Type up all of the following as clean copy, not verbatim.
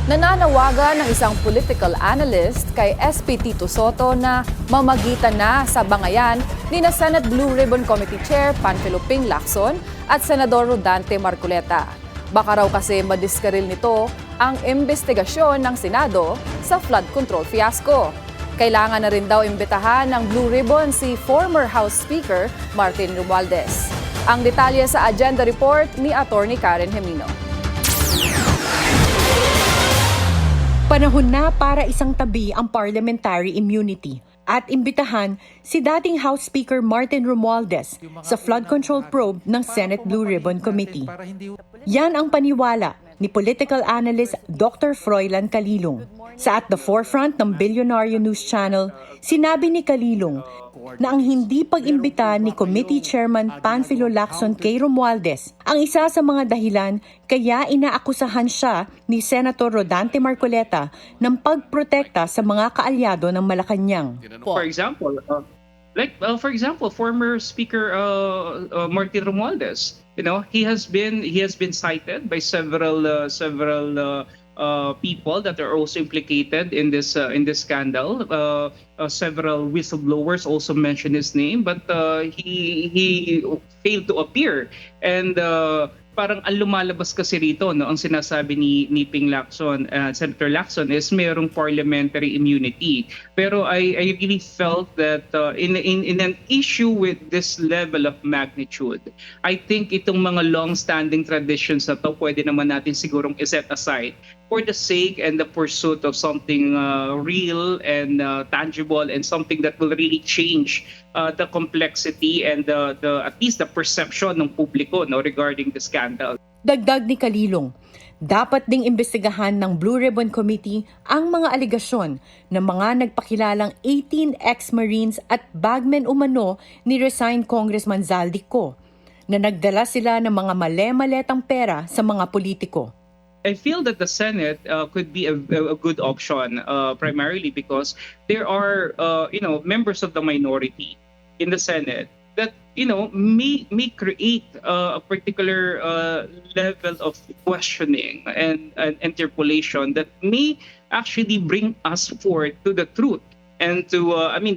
Nananawagan ng isang political analyst kay SP Tito Sotto na mamagitan na sa bangayan ni na Senate Blue Ribbon Committee Chair Panfilo Ping Lacson at Senador Rodante Marcoleta. Baka raw kasi madiskaril nito ang investigasyon ng Senado sa flood control fiasco. Kailangan na rin daw imbitahan ng Blue Ribbon si former House Speaker Martin Romualdez. Ang detalye sa agenda report ni Attorney Karen Gemino. Panahon na para isang tabi ang parliamentary immunity at imbitahan si dating House Speaker Martin Romualdez sa flood control probe ng Senate Blue Ribbon Committee. Yan ang paniwala ni political analyst Dr. Froilan Calilong. Sa At the Forefront ng Billionaire News Channel, sinabi ni Calilong na ang hindi pag-imbita ni Committee Chairman Panfilo Lacson kay Romualdez ang isa sa mga dahilan kaya inaakusahan siya ni Senator Rodante Marcoleta ng pagprotekta sa mga kaalyado ng Malacanang. For example, former Speaker Martin Romualdez, he has been cited by several people that are also implicated in this scandal. Several whistleblowers also mentioned his name, but he failed to appear. And parang ang lumalabas kasi rito, ang sinasabi ni Ping Lacson, Senator Lacson, is mayroong parliamentary immunity. Pero I really felt that in an issue with this level of magnitude, I think itong mga long-standing traditions na to pwede naman natin sigurong iset aside for the sake and the pursuit of something real and tangible and something that will really change the complexity and at least the perception ng publiko regarding the scandal. Dagdag ni Calilong, dapat ding imbestigahan ng Blue Ribbon Committee ang mga alegasyon ng mga nagpakilalang 18 ex-Marines at bagmen umano ni resigned Congressman Zaldico na nagdala sila ng mga male-maletang pera sa mga politiko. I feel that the Senate could be a good option, primarily because there are, members of the minority in the Senate that, may create a particular level of questioning and interpolation that may actually bring us forward to the truth and to,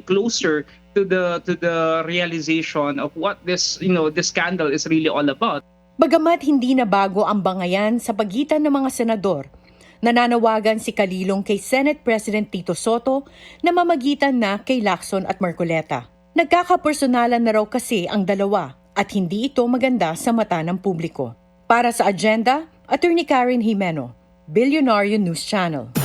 closer to the realization of what this scandal is really all about. Bagamat hindi na bago ang bangayan sa pagitan ng mga senador, nananawagan si Calilong kay Senate President Tito Sotto na mamagitan na kay Lacson at Marcoleta. Nagkakapersonalan na raw kasi ang dalawa at hindi ito maganda sa mata ng publiko. Para sa agenda, Attorney Karen Gemino, Billionaire News Channel.